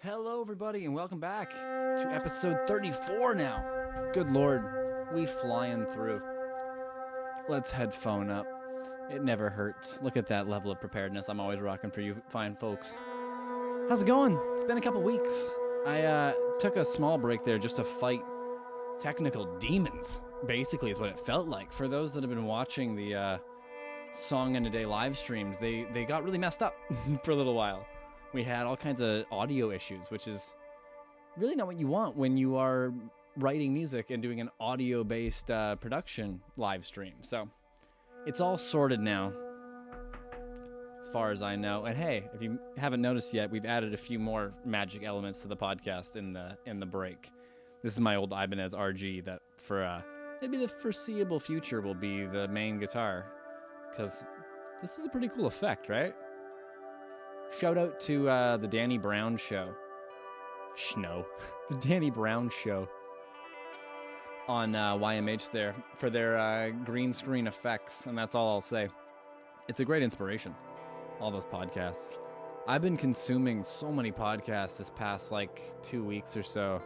Hello, everybody, and welcome back to episode 34 now. Good Lord, we flying through. Let's head phone up. It never hurts. Look at that level of preparedness I'm always rocking for you fine folks. How's it going? It's been a couple weeks. I took a small break there just to fight technical demons, basically is what it felt like. For those that have been watching the Song in a Day live streams, they got really messed up for a little while. We had all kinds of audio issues, which is really not what you want when you are writing music and doing an audio-based production live stream. So it's all sorted now, as far as I know. And hey, if you haven't noticed yet, we've added a few more magic elements to the podcast in the break. This is my old Ibanez RG that for maybe the foreseeable future will be the main guitar, because this is a pretty cool effect, right? Shout out to the Danny Brown Show. The Danny Brown Show on YMH there for their green screen effects, and that's all I'll say. It's a great inspiration, all those podcasts. I've been consuming so many podcasts this past 2 weeks or so.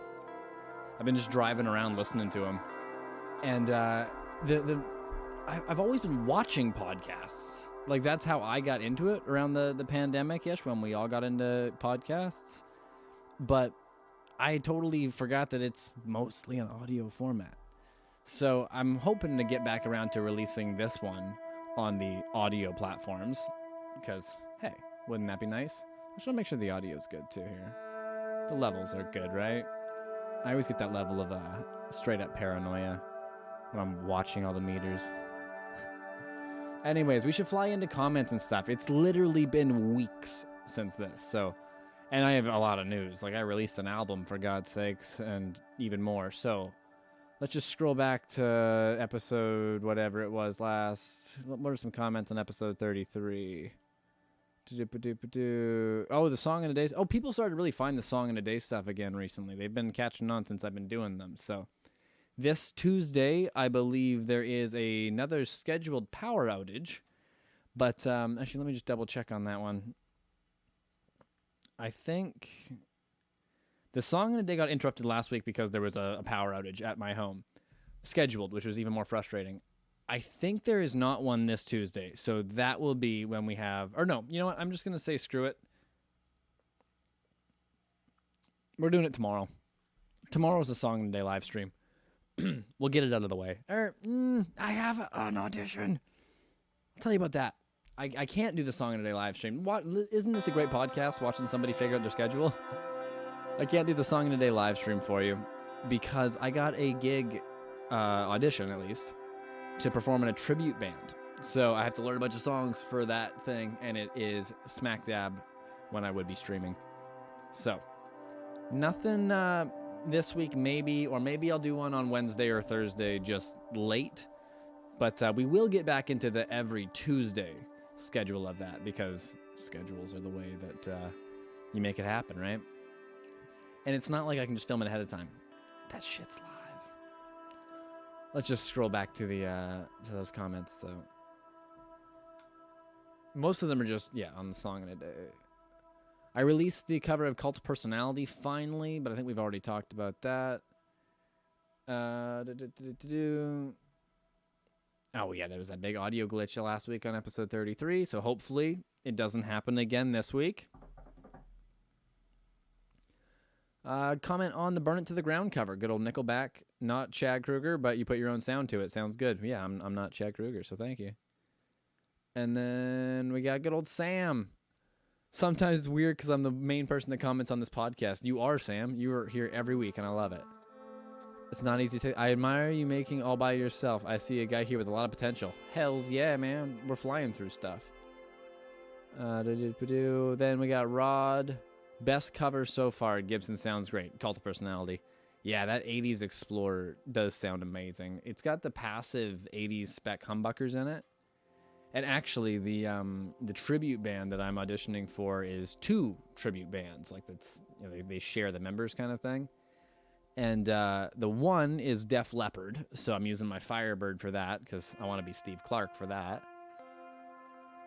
I've been just driving around listening to them, and I've always been watching podcasts. That's how I got into it around the pandemic-ish, when we all got into podcasts. But I totally forgot that it's mostly an audio format. So I'm hoping to get back around to releasing this one on the audio platforms. Because, hey, wouldn't that be nice? I just want to make sure the audio's good, too, here. The levels are good, right? I always get that level of straight-up paranoia when I'm watching all the meters. Anyways, we should fly into comments and stuff. It's literally been weeks since this, so... And I have a lot of news. I released an album, for God's sakes, and even more. So, let's just scroll back to episode whatever it was last... What are some comments on episode 33? Oh, the Song in a Day... Oh, people started to really find the Song in a Day stuff again recently. They've been catching on since I've been doing them, so... This Tuesday, I believe there is another scheduled power outage. But actually, let me just double check on that one. I think the Song in a Day got interrupted last week because there was a power outage at my home. Scheduled, which was even more frustrating. I think there is not one this Tuesday. So that will be when we have... Or no, you know what? I'm just going to say screw it. We're doing it tomorrow. Tomorrow's the Song in a Day live stream. We'll get it out of the way. I have an audition. I'll tell you about that. I can't do the Song in a Day live stream. Isn't this a great podcast, watching somebody figure out their schedule? I can't do the Song in a Day live stream for you because I got a gig, audition at least, to perform in a tribute band. So I have to learn a bunch of songs for that thing, and it is smack dab when I would be streaming. So, nothing... this week maybe, or maybe I'll do one on Wednesday or Thursday just late. But we will get back into the every Tuesday schedule of that, because schedules are the way that you make it happen, right? And it's not like I can just film it ahead of time. That shit's live. Let's just scroll back to to those comments, though. Most of them are just, on the Song in a Day. I released the cover of Cult of Personality finally, but I think we've already talked about that. Oh, yeah, there was that big audio glitch last week on episode 33, so hopefully it doesn't happen again this week. Comment on the Burn It to the Ground cover. Good old Nickelback. Not Chad Kroeger, but you put your own sound to it. Sounds good. Yeah, I'm not Chad Kroeger, so thank you. And then we got good old Sam. Sometimes it's weird because I'm the main person that comments on this podcast. You are, Sam. You are here every week, and I love it. It's not easy to... I admire you making all by yourself. I see a guy here with a lot of potential. Hells yeah, man. We're flying through stuff. Then we got Rod. Best cover so far. Gibson sounds great. Cult of Personality. Yeah, that 80s Explorer does sound amazing. It's got the passive 80s spec humbuckers in it. And actually, the tribute band that I'm auditioning for is two tribute bands. That's they share the members kind of thing. And the one is Def Leppard, so I'm using my Firebird for that because I want to be Steve Clark for that.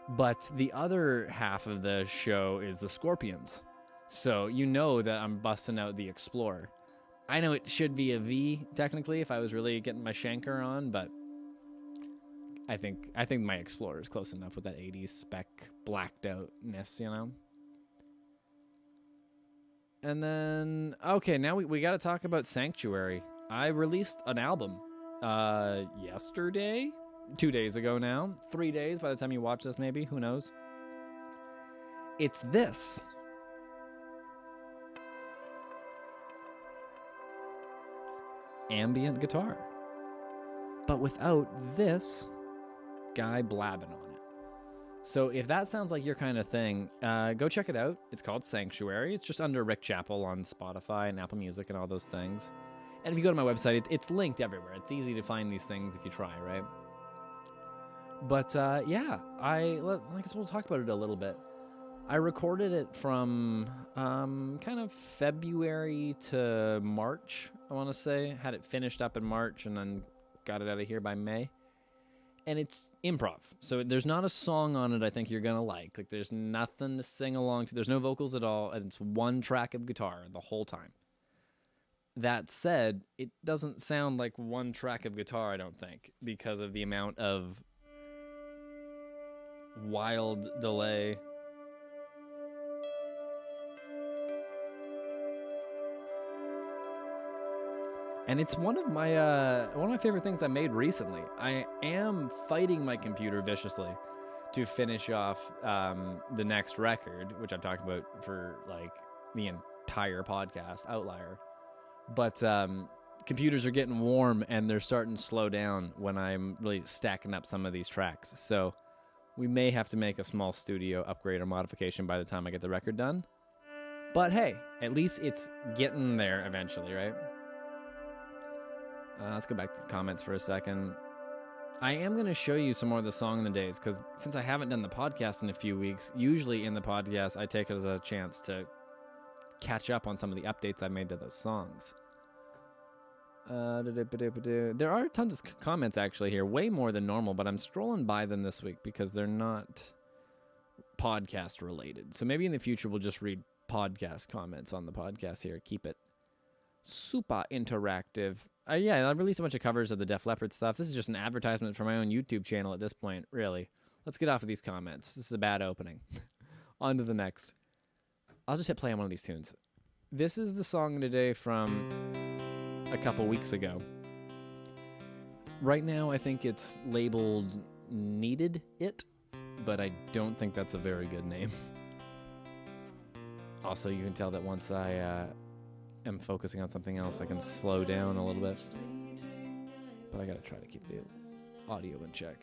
But the other half of the show is the Scorpions. So you know that I'm busting out the Explorer. I know it should be a V technically if I was really getting my shanker on, but I think my Explorer is close enough with that 80s spec blacked outness, you know? And then, okay, now we got to talk about Sanctuary. I released an album yesterday, 2 days ago now, 3 days by the time you watch this, maybe, who knows? It's this. Ambient guitar. But without this guy blabbing on it. So if that sounds like your kind of thing, go check it out. It's called Sanctuary. It's just under Rick Chappell on Spotify and Apple Music and all those things. And if you go to my website, it's linked everywhere. It's easy to find these things if you try, right? But yeah, I guess we'll talk about it a little bit. I recorded it from kind of February to March, I want to say. Had it finished up in March and then got it out of here by May. And it's improv. So there's not a song on it I think you're going to like. Like, there's nothing to sing along to. There's no vocals at all. And it's one track of guitar the whole time. That said, it doesn't sound like one track of guitar, I don't think, because of the amount of wild delay. And it's one of my favorite things I made recently. I am fighting my computer viciously to finish off the next record, which I've talked about for like the entire podcast, Outlier. But computers are getting warm and they're starting to slow down when I'm really stacking up some of these tracks. So we may have to make a small studio upgrade or modification by the time I get the record done. But hey, at least it's getting there eventually, right? Let's go back to the comments for a second. I am going to show you some more of the Song of the Days, because since I haven't done the podcast in a few weeks, usually in the podcast I take it as a chance to catch up on some of the updates I made to those songs. There are tons of comments actually here, way more than normal, but I'm scrolling by them this week because they're not podcast related. So maybe in the future we'll just read podcast comments on the podcast here. Keep it super interactive. Yeah, I released a bunch of covers of the Def Leppard stuff. This is just an advertisement for my own YouTube channel at this point, really. Let's get off of these comments. This is a bad opening. On to the next. I'll just hit play on one of these tunes. This is the song today from a couple weeks ago. Right now, I think it's labeled Needed It, but I don't think that's a very good name. Also, you can tell that once I am focusing on something else, I can slow down a little bit. But I gotta try to keep the audio in check.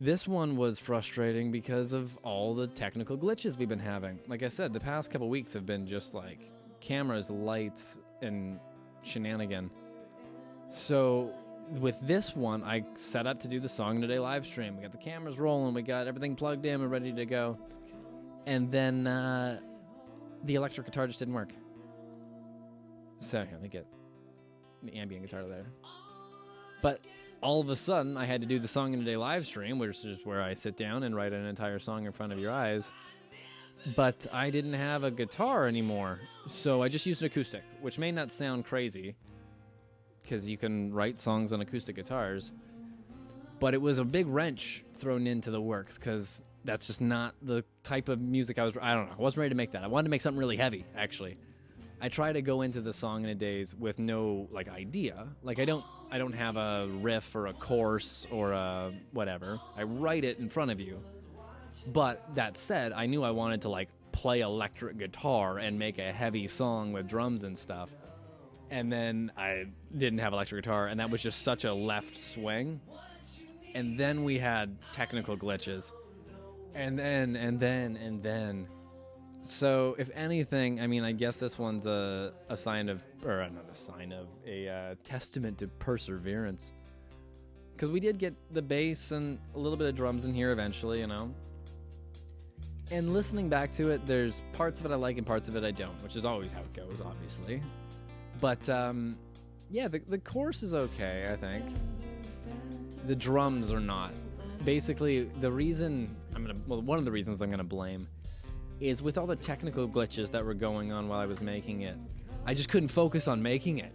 This one was frustrating because of all the technical glitches we've been having. Like I said, the past couple weeks have been just like cameras, lights, and shenanigan. So with this one, I set up to do the Song Today live stream. We got the cameras rolling, we got everything plugged in and ready to go. And then the electric guitar just didn't work. So here, let me get the ambient guitar there. But all of a sudden, I had to do the Song Today live stream, which is where I sit down and write an entire song in front of your eyes. But I didn't have a guitar anymore, so I just used an acoustic, which may not sound crazy, because you can write songs on acoustic guitars. But it was a big wrench thrown into the works, because that's just not the type of music I wasn't ready to make that. I wanted to make something really heavy, actually. I try to go into the Song in a Days with no like idea. Like I don't have a riff or a chorus or a whatever. I write it in front of you. But that said, I knew I wanted to like play electric guitar and make a heavy song with drums and stuff. And then I didn't have electric guitar, and that was just such a left swing. And then we had technical glitches. And then. So, if anything, I mean, I guess this one's a sign of, or not a sign of, a testament to perseverance. Because we did get the bass and a little bit of drums in here eventually, you know. And listening back to it, there's parts of it I like and parts of it I don't, which is always how it goes, obviously. But, yeah, the chorus is okay, I think. The drums are not. Basically, the reason one of the reasons I'm going to blame is with all the technical glitches that were going on while I was making it, I just couldn't focus on making it.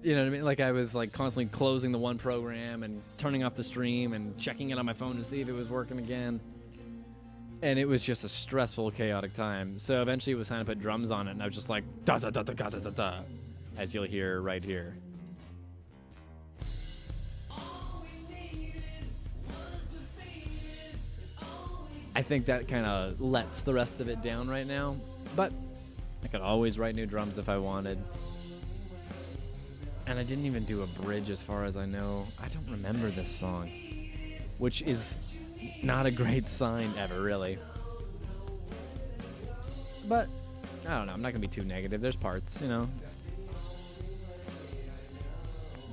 You know what I mean? Like I was like constantly closing the one program and turning off the stream and checking it on my phone to see if it was working again. And it was just a stressful, chaotic time. So eventually it was time to put drums on it, and I was just like, da da da da da da da da, as you'll hear right here. I think that kind of lets the rest of it down right now, but I could always write new drums if I wanted. And I didn't even do a bridge as far as I know. I don't remember this song, which is not a great sign ever, really. But, I don't know, I'm not going to be too negative. There's parts, you know.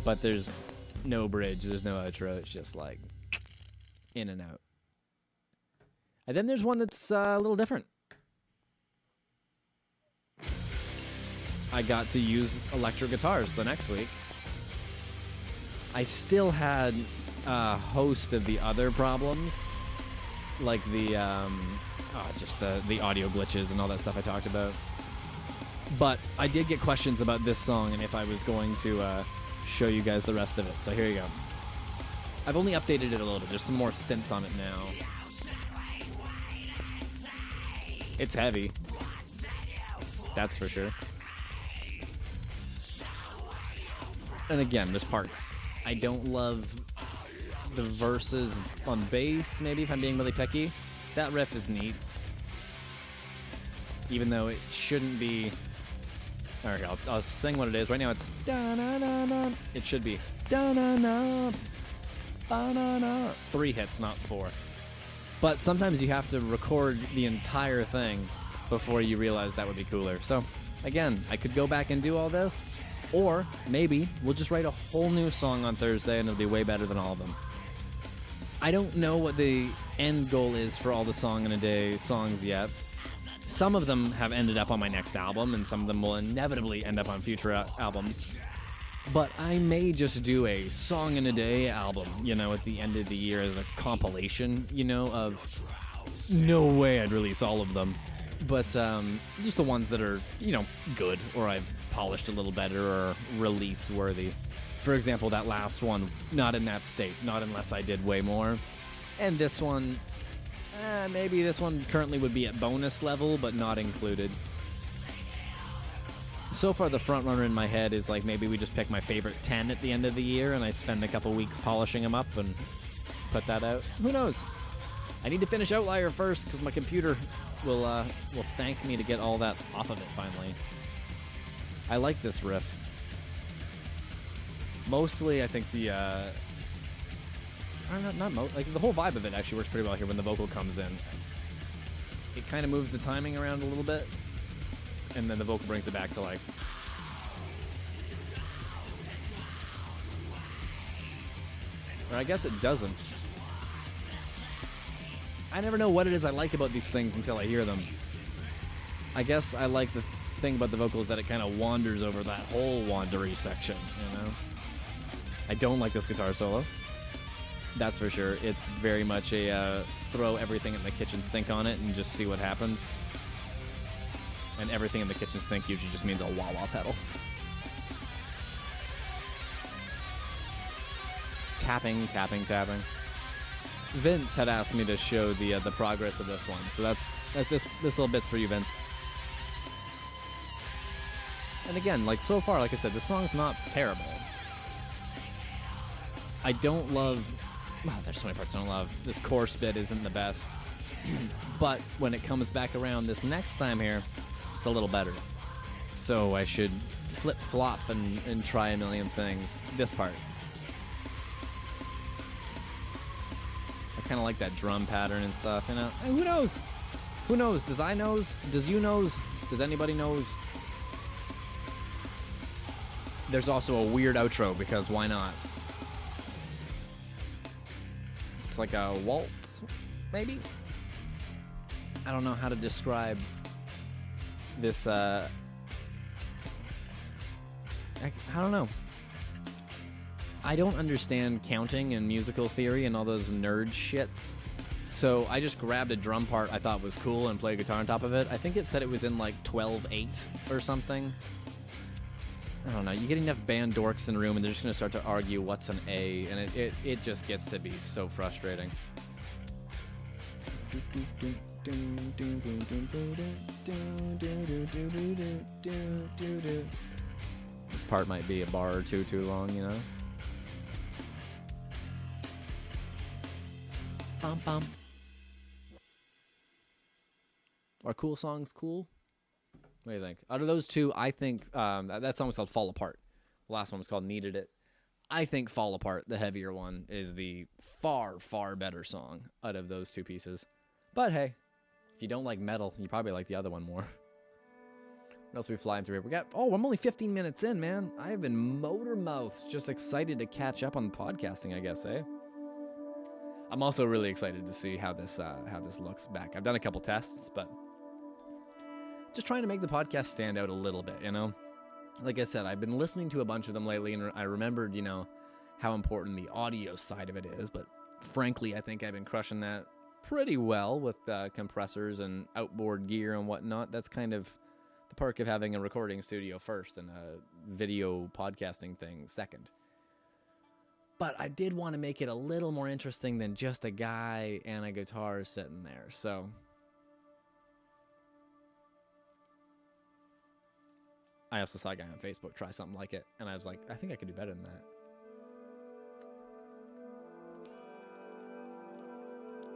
But there's no bridge, there's no outro. It's just like, in and out. And then there's one that's a little different. I got to use electric guitars the next week. I still had a host of the other problems, like the just the audio glitches and all that stuff I talked about. But I did get questions about this song and if I was going to show you guys the rest of it. So here you go. I've only updated it a little bit. There's some more synths on it now. It's heavy. That's for sure. And again, there's parts. I don't love the verses on bass, maybe, if I'm being really picky. That riff is neat. Even though it shouldn't be... Alright, I'll sing what it is. Right now it's... Da-na-na-na. It should be... Da-na-na. Ba-na-na. 3 hits, not 4. But sometimes you have to record the entire thing before you realize that would be cooler. So, again, I could go back and do all this, or maybe we'll just write a whole new song on Thursday and it'll be way better than all of them. I don't know what the end goal is for all the Song in a Day songs yet. Some of them have ended up on my next album, and some of them will inevitably end up on future albums. But I may just do a Song in a Day album, you know, at the end of the year as a compilation, you know, of no way I'd release all of them. But just the ones that are, you know, good, or I've polished a little better, or release worthy. For example, that last one, not in that state, not unless I did way more. And this one, maybe this one currently would be at bonus level, but not included. So far, the front runner in my head is like maybe we just pick my favorite 10 at the end of the year, and I spend a couple weeks polishing them up and put that out. Who knows? I need to finish Outlier first, because my computer will thank me to get all that off of it finally. I like this riff. Mostly, I think the like the whole vibe of it actually works pretty well here when the vocal comes in. It kind of moves the timing around a little bit, and then the vocal brings it back to like. Or I guess it doesn't. I never know what it is I like about these things until I hear them. I guess I like the thing about the vocals that it kind of wanders over that whole wandery section, you know? I don't like this guitar solo. That's for sure. It's very much a throw everything in the kitchen sink on it and just see what happens. And everything in the kitchen sink usually just means a wah-wah pedal. Tapping, tapping, tapping. Vince had asked me to show the progress of this one, so that's this little bit's for you, Vince. And again, like so far, like I said, the song's not terrible. I don't love... Well, there's so many parts I don't love. This chorus bit isn't the best. But when it comes back around this next time here, it's a little better. So I should flip-flop and try a million things. This part. I kind of like that drum pattern and stuff, you know? And who knows? Who knows? Does I knows? Does you knows? Does anybody knows? There's also a weird outro, because why not? It's like a waltz, maybe? I don't know how to describe this, I don't know. I don't understand counting and musical theory and all those nerd shits, So I just grabbed a drum part I thought was cool and played guitar on top of it. I think it said it was in like 12/8 or something. I don't know. You get enough band dorks in the room and they're just going to start to argue what's an A, and it just gets to be so frustrating. This part might be a bar or two too long, you know? Bum bum. Are cool songs cool? What do you think? Out of those two, I think that song was called Fall Apart. The last one was called Needed It. I think Fall Apart, the heavier one, is the far, far better song out of those two pieces. But hey, if you don't like metal, you probably like the other one more. What else are we flying through here? I'm only 15 minutes in, man. I've been motor-mouthed, just excited to catch up on podcasting, I guess, eh? I'm also really excited to see how this looks back. I've done a couple tests, but just trying to make the podcast stand out a little bit, you know? Like I said, I've been listening to a bunch of them lately, and I remembered, you know, how important the audio side of it is, but frankly, I think I've been crushing that pretty well with compressors and outboard gear and whatnot. That's kind of the perk of having a recording studio first and a video podcasting thing second. But I did want to make it a little more interesting than just a guy and a guitar sitting there, so I also saw a guy on Facebook try something like it, and I was like, I think I could do better than that.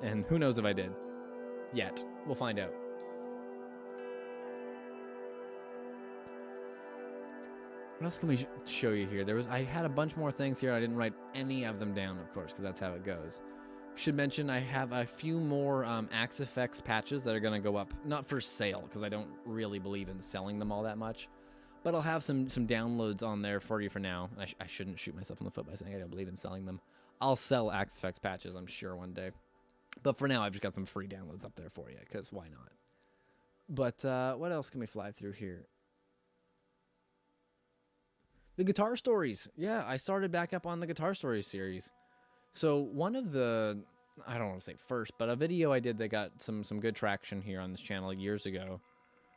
And who knows if I did. Yet. We'll find out. What else can we show you here? I had a bunch more things here. I didn't write any of them down, of course, because that's how it goes. Should mention I have a few more Axe FX patches that are going to go up. Not for sale, because I don't really believe in selling them all that much. But I'll have some downloads on there for you for now. I shouldn't shoot myself in the foot by saying I don't believe in selling them. I'll sell Axe FX patches, I'm sure, one day. But for now, I've just got some free downloads up there for you, because why not? But what else can we fly through here? The Guitar Stories. Yeah, I started back up on the Guitar Stories series. So one of the, I don't want to say first, but a video I did that got some good traction here on this channel years ago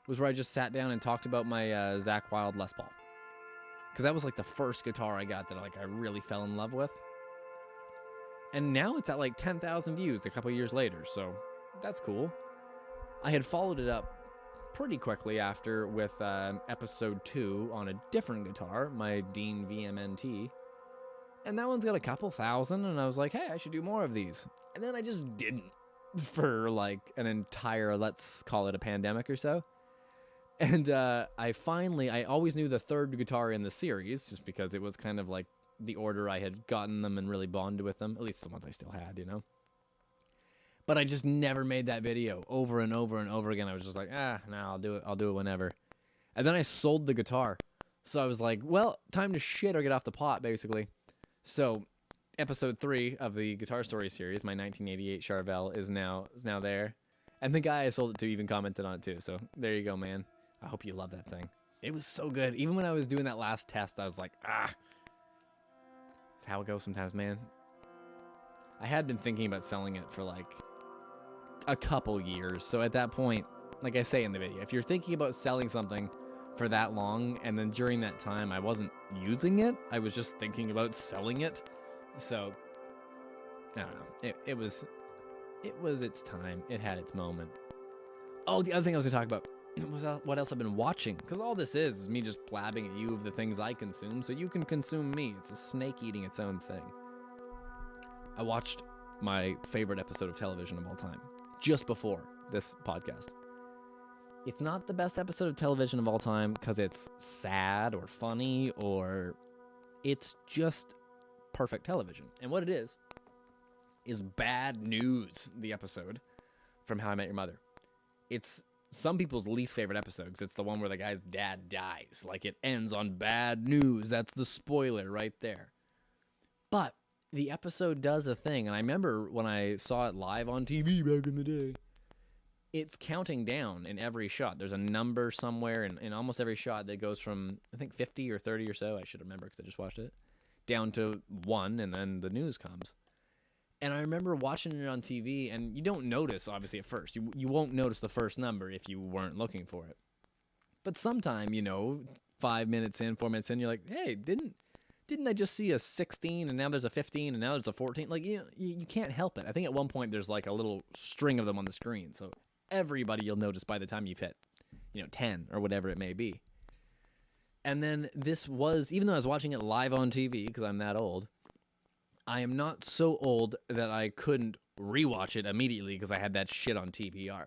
was where I just sat down and talked about my Zach Wilde Les Paul. Because that was like the first guitar I got that I really fell in love with. And now it's at like 10,000 views a couple years later, so that's cool. I had followed it up pretty quickly after with episode 2 on a different guitar, my Dean VMNT. And that one's got a couple thousand, and I was like, hey, I should do more of these. And then I just didn't for like an entire, let's call it a pandemic or so. And I always knew the third guitar in the series, just because it was kind of like the order I had gotten them and really bonded with them, at least the ones I still had, you know? But I just never made that video over and over and over again. I was just like, no, I'll do it whenever. And then I sold the guitar. So I was like, well, time to shit or get off the pot, basically. So episode 3 of the Guitar Story series, my 1988 Charvel, is now there. And the guy I sold it to even commented on it too. So there you go, man. I hope you love that thing. It was so good. Even when I was doing that last test, I was like, That's how it goes sometimes, man. I had been thinking about selling it for like a couple years. So at that point, like I say in the video, if you're thinking about selling something for that long, and then during that time I wasn't using it, I was just thinking about selling it. So I don't know. It was its time. It had its moment. Oh, the other thing I was gonna talk about was what else I've been watching, because all this is me just blabbing at you of the things I consume so you can consume me. It's a snake eating its own thing. I watched my favorite episode of television of all time just before this podcast. It's not the best episode of television of all time because it's sad or funny, or it's just perfect television. And what it is Bad News, the episode from How I Met Your Mother. It's some people's least favorite episode because it's the one where the guy's dad dies. Like, it ends on bad news. That's the spoiler right there. But the episode does a thing, and I remember when I saw it live on TV back in the day, it's counting down in every shot. There's a number somewhere in almost every shot that goes from, I think, 50 or 30 or so, I should remember because I just watched it, down to 1, and then the news comes. And I remember watching it on TV, and you don't notice, obviously, at first. You won't notice the first number if you weren't looking for it. But sometime, 5 minutes in, 4 minutes in, you're like, hey, didn't I just see a 16, and now there's a 15, and now there's a 14? Like, you can't help it. I think at one point there's like a little string of them on the screen. So everybody you'll notice by the time you've hit, 10 or whatever it may be. And then this was, even though I was watching it live on TV, because I'm that old, I am not so old that I couldn't rewatch it immediately because I had that shit on TPR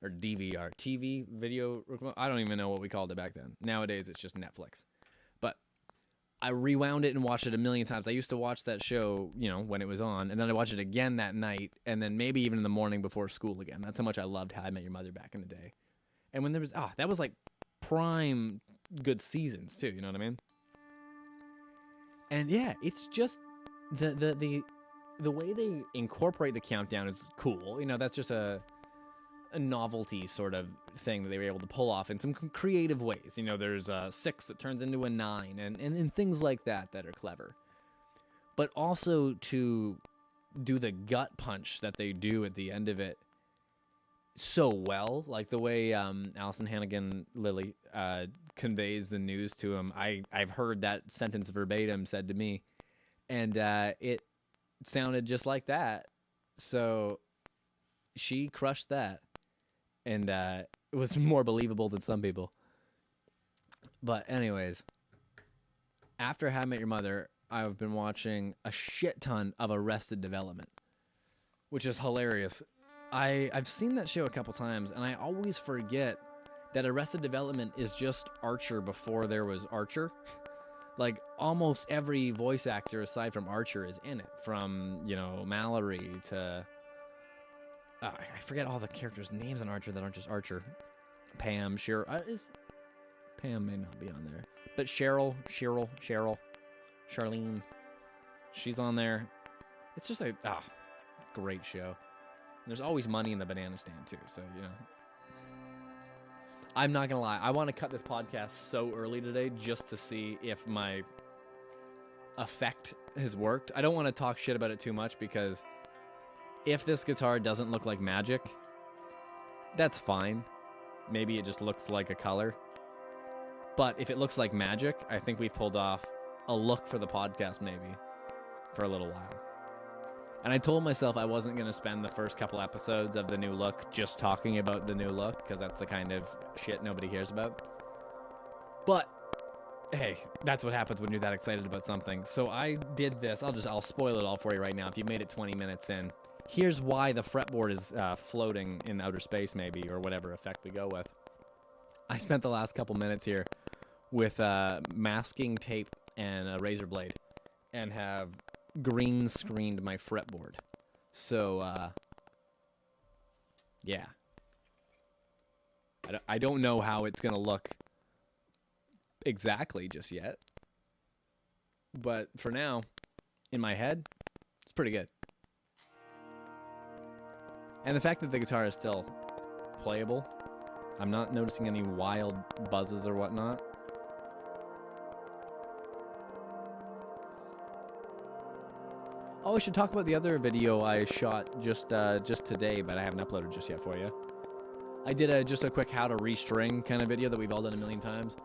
or DVR, TV, video. I don't even know what we called it back then. Nowadays, it's just Netflix. But I rewound it and watched it a million times. I used to watch that show, when it was on, and then I watched it again that night, and then maybe even in the morning before school again. That's how much I loved How I Met Your Mother back in the day. And when there was, that was like prime good seasons too, you know what I mean? And yeah, it's just the way they incorporate the countdown is cool. That's just a novelty sort of thing that they were able to pull off in some creative ways. There's a 6 that turns into a 9 and things like that are clever. But also to do the gut punch that they do at the end of it so well, like the way Allison Hannigan Lily conveys the news to him. I've heard that sentence verbatim said to me, and it sounded just like that. So she crushed that, and it was more believable than some people. But anyways, after How I Met Your Mother, I've been watching a shit ton of Arrested Development, which is hilarious. I've seen that show a couple times, and I always forget that Arrested Development is just Archer before there was Archer. Like, almost every voice actor aside from Archer is in it. From, Mallory to... I forget all the characters' names in Archer that aren't just Archer. Pam, Cheryl... Pam may not be on there. But Cheryl, Charlene. She's on there. It's just a great show. There's always money in the banana stand, too, so, I'm not going to lie. I want to cut this podcast so early today just to see if my effect has worked. I don't want to talk shit about it too much because if this guitar doesn't look like magic, that's fine. Maybe it just looks like a color. But if it looks like magic, I think we've pulled off a look for the podcast maybe for a little while. And I told myself I wasn't going to spend the first couple episodes of the new look just talking about the new look, because that's the kind of shit nobody cares about. But, hey, that's what happens when you're that excited about something. So I did this. I'll spoil it all for you right now. If you've made it 20 minutes in, here's why the fretboard is floating in outer space maybe, or whatever effect we go with. I spent the last couple minutes here with masking tape and a razor blade and have green screened my fretboard. So, yeah. I don't know how it's going to look exactly just yet. But for now, in my head, it's pretty good. And the fact that the guitar is still playable, I'm not noticing any wild buzzes or whatnot. Oh, I should talk about the other video I shot just today, but I haven't uploaded just yet for you. I did just a quick how to restring kind of video that we've all done a million times,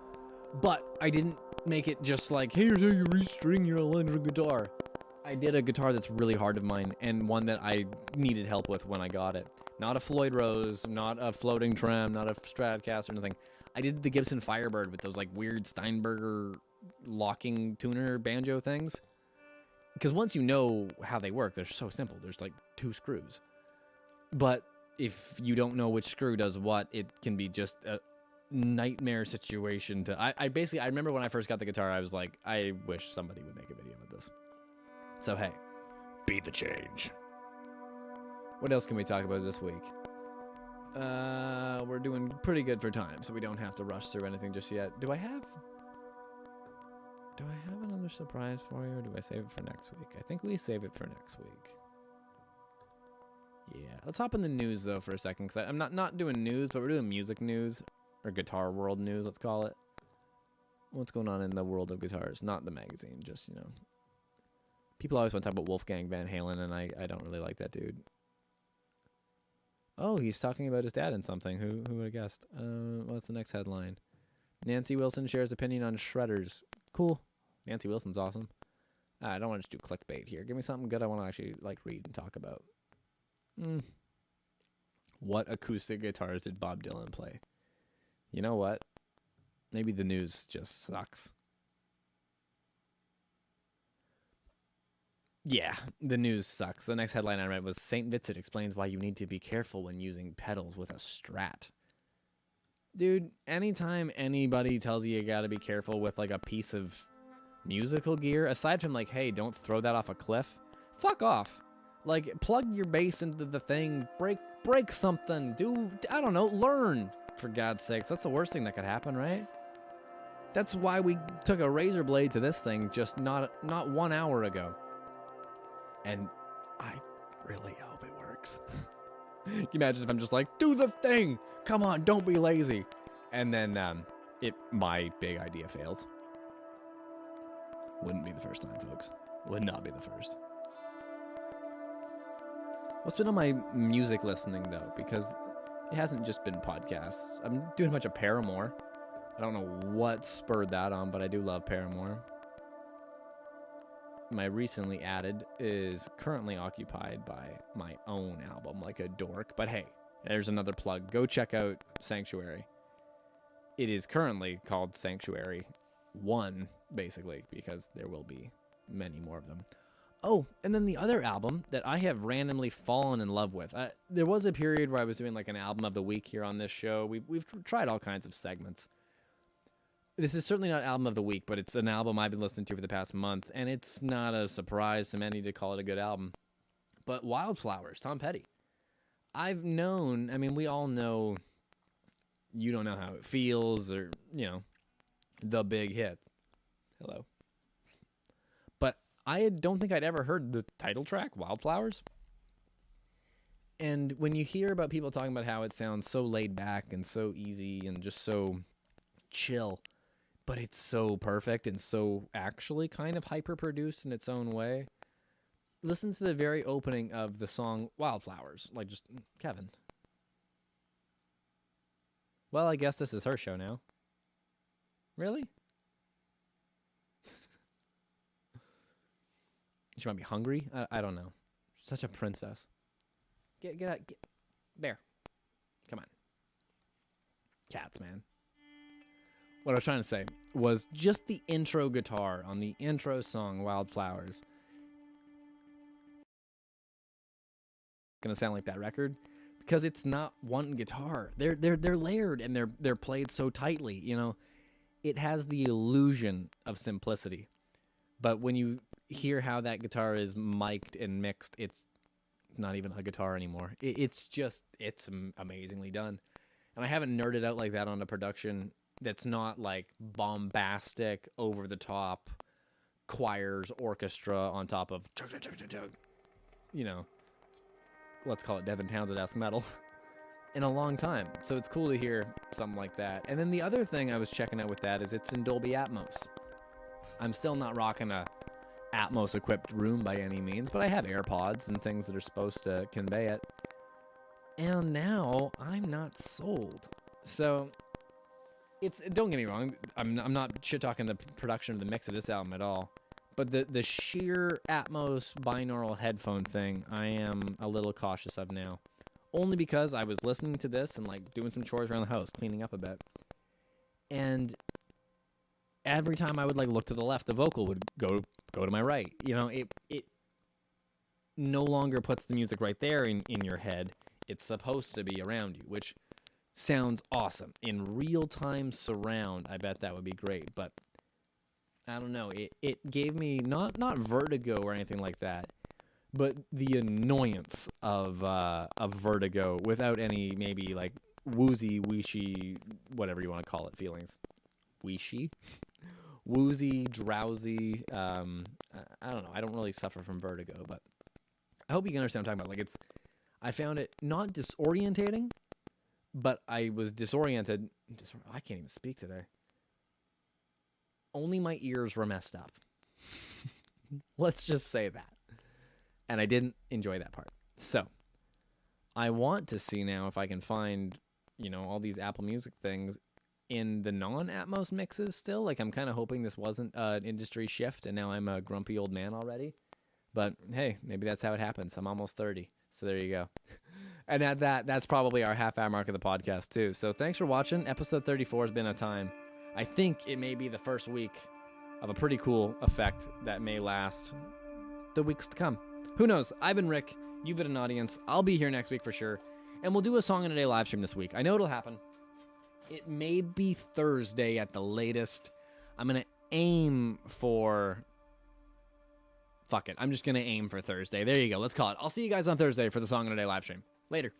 but I didn't make it just like, here's how you restring your electric guitar. I did a guitar that's really hard of mine, and one that I needed help with when I got it. Not a Floyd Rose, not a floating trem, not a Stratocaster or anything. I did the Gibson Firebird with those like weird Steinberger locking tuner banjo things. Because once you know how they work, they're so simple. There's like 2 screws. But if you don't know which screw does what, it can be just a nightmare situation to... I remember when I first got the guitar, I was like, I wish somebody would make a video with this. So hey, be the change. What else can we talk about this week? We're doing pretty good for time, so we don't have to rush through anything just yet. Do I have another surprise for you, or do I save it for next week? I think we save it for next week. Yeah, let's hop in the news, though, for a second, because I'm not doing news, but we're doing music news, or guitar world news, let's call it. What's going on in the world of guitars? Not the magazine, just, People always want to talk about Wolfgang Van Halen, and I don't really like that dude. Oh, he's talking about his dad in something. Who would have guessed? What's the next headline? Nancy Wilson shares opinion on shredders. Cool. Nancy Wilson's awesome. I don't want to just do clickbait here. Give me something good I want to actually read and talk about. What acoustic guitars did Bob Dylan play? You know what? Maybe the news just sucks. Yeah, the news sucks. The next headline I read was St. Vincent explains why you need to be careful when using pedals with a Strat. Dude, anytime anybody tells you gotta be careful with like a piece of musical gear, aside from like, hey, don't throw that off a cliff, fuck off. Like, plug your bass into the thing, break something, I don't know, learn, for God's sakes. That's the worst thing that could happen, right? That's why we took a razor blade to this thing just not 1 hour ago. And I really hope it works. Can you imagine if I'm just like, do the thing, come on, don't be lazy, and then my big idea fails? Wouldn't be the first time, folks. Would not be the first. What's been on my music listening, though? Because it hasn't just been podcasts. I'm doing a bunch of Paramore. I don't know what spurred that on, but I do love Paramore. My recently added is currently occupied by my own album, like a dork. But hey, there's another plug. Go check out Sanctuary. It is currently called Sanctuary 1, basically, because there will be many more of them. Oh, and then the other album that I have randomly fallen in love with. There was a period where I was doing like an album of the week here on this show. We've tried all kinds of segments. This is certainly not album of the week, but it's an album I've been listening to for the past month, and it's not a surprise to many to call it a good album. But Wildflowers, Tom Petty. We all know You Don't Know How It Feels, or, the big hit. Hello. But I don't think I'd ever heard the title track, Wildflowers. And when you hear about people talking about how it sounds so laid back and so easy and just so chill, but it's so perfect and so actually kind of hyper-produced in its own way. Listen to the very opening of the song Wildflowers. Like, just, Kevin. Well, I guess this is her show now. Really? She might be hungry? I don't know. She's such a princess. Get out. Bear. Come on. Cats, man. What I was trying to say was just the intro guitar on the intro song Wildflowers. Gonna sound like that record because it's not one guitar. They're layered and they're played so tightly. It has the illusion of simplicity, but when you hear how that guitar is mic'd and mixed, it's not even a guitar anymore. It's amazingly done, and I haven't nerded out like that on a production that's not like bombastic, over the top choirs, orchestra on top of, let's call it Devin Townsend-esque metal, in a long time. So it's cool to hear something like that. And then the other thing I was checking out with that is it's in Dolby Atmos. I'm still not rocking a Atmos-equipped room by any means, but I have AirPods and things that are supposed to convey it. And now I'm not sold. So don't get me wrong, I'm not shit-talking the production of the mix of this album at all. But the sheer Atmos binaural headphone thing, I am a little cautious of now. Only because I was listening to this and like doing some chores around the house, cleaning up a bit. And every time I would like look to the left, the vocal would go to my right. It no longer puts the music right there in your head. It's supposed to be around you, which sounds awesome. In real-time surround, I bet that would be great. But I don't know. It gave me not vertigo or anything like that, but the annoyance of vertigo without any maybe like woozy, weeshy, whatever you want to call it, feelings. Weeshy? Woozy, drowsy. I don't know. I don't really suffer from vertigo, but I hope you can understand what I'm talking about. Like, I found it not disorientating, but I was disoriented. I can't even speak today. Only my ears were messed up. Let's just say that. And I didn't enjoy that part. So I want to see now if I can find, all these Apple Music things in the non-Atmos mixes still. Like, I'm kind of hoping this wasn't an industry shift and now I'm a grumpy old man already. But hey, maybe that's how it happens. I'm almost 30. So there you go. And that's probably our half-hour mark of the podcast too. So thanks for watching. Episode 34 has been a time. I think it may be the first week of a pretty cool effect that may last the weeks to come. Who knows? I've been Rick. You've been an audience. I'll be here next week for sure. And we'll do a Song in a Day live stream this week. I know it'll happen. It may be Thursday at the latest. I'm going to aim for... Fuck it. I'm just going to aim for Thursday. There you go. Let's call it. I'll see you guys on Thursday for the Song in a Day live stream. Later.